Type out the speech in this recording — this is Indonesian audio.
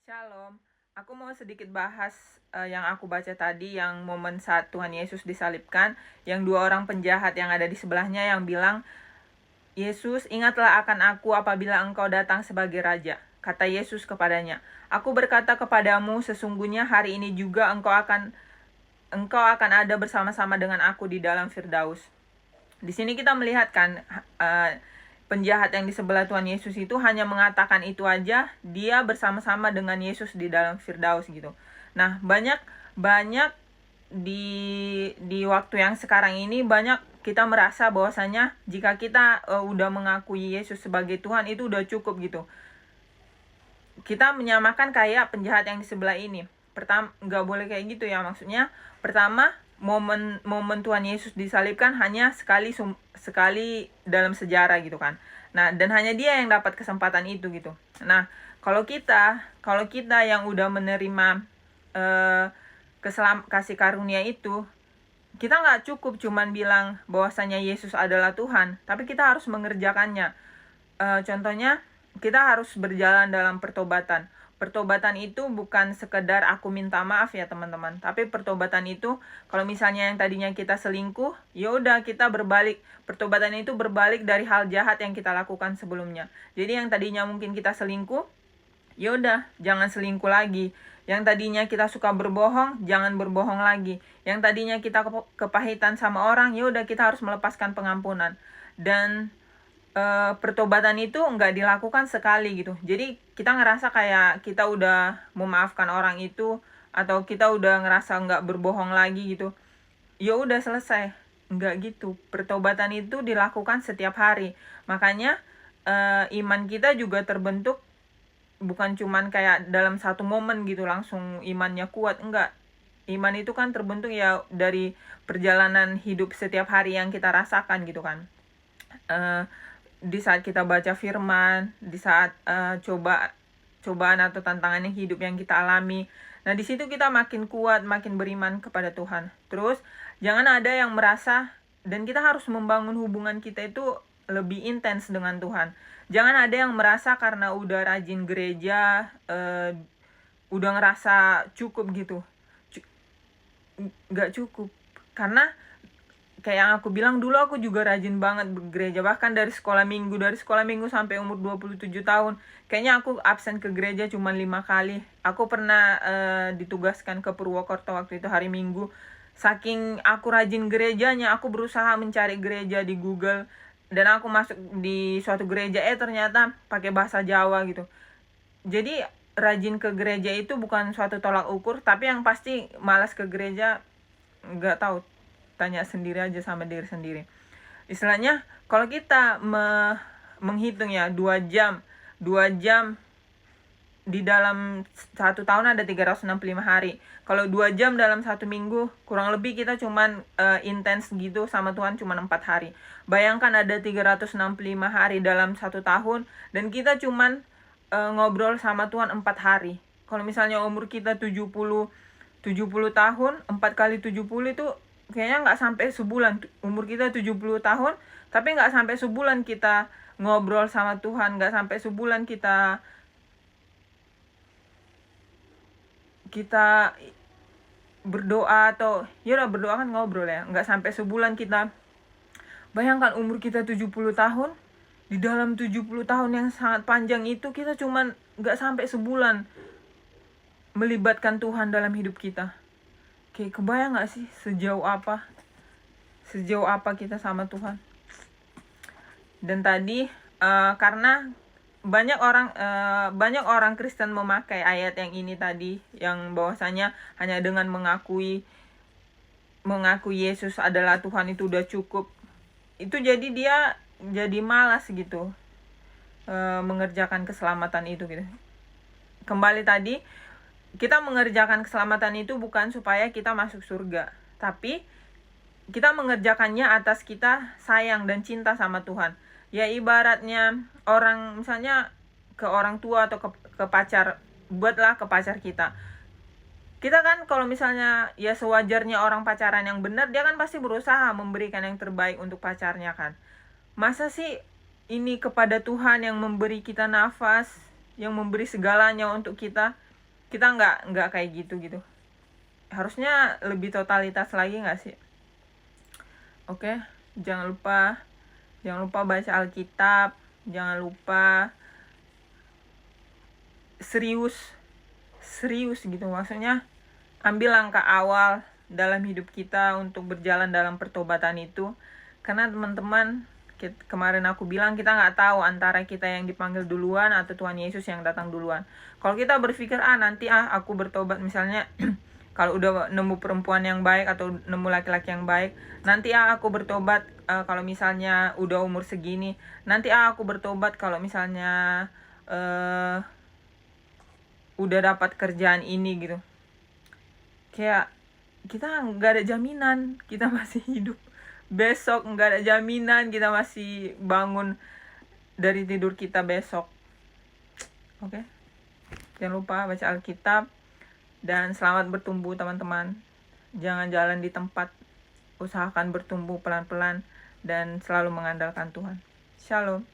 Shalom, aku mau sedikit bahas yang aku baca tadi, yang momen saat Tuhan Yesus disalibkan, yang dua orang penjahat yang ada di sebelahnya yang bilang, "Yesus, ingatlah akan aku apabila engkau datang sebagai Raja." Kata Yesus kepadanya, "Aku berkata kepadamu, sesungguhnya hari ini juga engkau akan ada bersama-sama dengan aku di dalam Firdaus." Di sini kita melihat kan, penjahat yang di sebelah Tuhan Yesus itu hanya mengatakan itu aja, dia bersama-sama dengan Yesus di dalam Firdaus gitu. Nah, banyak di waktu yang sekarang ini banyak kita merasa bahwasanya jika kita udah mengakui Yesus sebagai Tuhan itu udah cukup gitu. Kita menyamakan kayak penjahat yang di sebelah ini. Pertama, nggak boleh kayak gitu ya, maksudnya pertama, momen Tuhan Yesus disalibkan hanya sekali dalam sejarah gitu kan. Nah, dan hanya dia yang dapat kesempatan itu gitu. Nah, kalau kita yang udah menerima kasih karunia itu, kita nggak cukup cuman bilang bahwasanya Yesus adalah Tuhan, tapi kita harus mengerjakannya. Contohnya, kita harus berjalan dalam pertobatan. Pertobatan itu bukan sekedar aku minta maaf ya teman-teman, tapi pertobatan itu kalau misalnya yang tadinya kita selingkuh, ya udah kita berbalik. Pertobatan itu berbalik dari hal jahat yang kita lakukan sebelumnya. Jadi yang tadinya mungkin kita selingkuh, ya udah jangan selingkuh lagi. Yang tadinya kita suka berbohong, jangan berbohong lagi. Yang tadinya kita kepahitan sama orang, ya udah kita harus melepaskan pengampunan. Dan pertobatan itu nggak dilakukan sekali gitu. Jadi kita ngerasa kayak kita udah memaafkan orang itu, atau kita udah ngerasa nggak berbohong lagi gitu, ya udah selesai. Nggak gitu. Pertobatan itu dilakukan setiap hari. Makanya iman kita juga terbentuk bukan cuman kayak dalam satu momen gitu langsung imannya kuat. Enggak. Iman itu kan terbentuk ya dari perjalanan hidup setiap hari yang kita rasakan gitu kan. Di saat kita baca firman, di saat cobaan atau tantangan hidup yang kita alami. Nah, di situ kita makin kuat, makin beriman kepada Tuhan. Terus, jangan ada yang merasa, dan kita harus membangun hubungan kita itu lebih intens dengan Tuhan. Jangan ada yang merasa karena udah rajin gereja, udah ngerasa cukup gitu. Nggak cukup. Karena kayak yang aku bilang, dulu aku juga rajin banget bergereja, bahkan dari sekolah minggu sampai umur 27 tahun. Kayaknya aku absen ke gereja cuma 5 kali. Aku pernah ditugaskan ke Purwokerto waktu itu hari Minggu. Saking aku rajin gerejanya, aku berusaha mencari gereja di Google, dan aku masuk di suatu gereja, ternyata pakai bahasa Jawa gitu. Jadi rajin ke gereja itu bukan suatu tolak ukur, tapi yang pasti malas ke gereja nggak tahu, tanya sendiri aja sama diri sendiri. Istilahnya kalau kita menghitung ya 2 jam di dalam satu tahun ada 365 hari. Kalau 2 jam dalam satu minggu, kurang lebih kita cuman intens gitu sama Tuhan cuman 4 hari. Bayangkan ada 365 hari dalam satu tahun, dan kita cuman ngobrol sama Tuhan 4 hari. Kalau misalnya umur kita 70 tahun, 4 kali 70 itu kayaknya nggak sampai sebulan. Umur kita 70 tahun, tapi nggak sampai sebulan kita ngobrol sama Tuhan, nggak sampai sebulan kita berdoa, atau ya udah berdoa kan ngobrol ya, nggak sampai sebulan kita. Bayangkan umur kita 70 tahun, di dalam 70 tahun yang sangat panjang itu kita cuman nggak sampai sebulan melibatkan Tuhan dalam hidup kita. Kayak kebayang gak sih sejauh apa kita sama Tuhan. Dan tadi karena banyak orang Kristen memakai ayat yang ini tadi, yang bahwasanya hanya dengan mengakui Yesus adalah Tuhan itu udah cukup. Itu jadi dia jadi malas gitu mengerjakan keselamatan itu gitu. Kembali tadi, kita mengerjakan keselamatan itu bukan supaya kita masuk surga, tapi kita mengerjakannya atas kita sayang dan cinta sama Tuhan. Ya ibaratnya orang, misalnya ke orang tua atau ke pacar, buatlah ke pacar kita. Kita kan kalau misalnya ya sewajarnya orang pacaran yang benar, dia kan pasti berusaha memberikan yang terbaik untuk pacarnya kan. Masa sih ini kepada Tuhan yang memberi kita nafas, yang memberi segalanya untuk kita, kita nggak kayak gitu. Harusnya lebih totalitas lagi nggak sih? Oke, jangan lupa baca Alkitab, jangan lupa serius gitu, maksudnya ambil langkah awal dalam hidup kita untuk berjalan dalam pertobatan itu. Karena teman-teman, kemarin aku bilang kita nggak tahu antara kita yang dipanggil duluan atau Tuhan Yesus yang datang duluan. Kalau kita berpikir nanti aku bertobat misalnya kalau udah nemu perempuan yang baik atau nemu laki-laki yang baik, nanti aku bertobat kalau misalnya udah umur segini, nanti aku bertobat kalau misalnya udah dapat kerjaan ini gitu. Kayak kita nggak ada jaminan kita masih hidup besok, nggak ada jaminan kita masih bangun dari tidur kita besok. Oke, jangan lupa baca Alkitab dan selamat bertumbuh teman-teman. Jangan jalan di tempat, usahakan bertumbuh pelan-pelan dan selalu mengandalkan Tuhan. Shalom.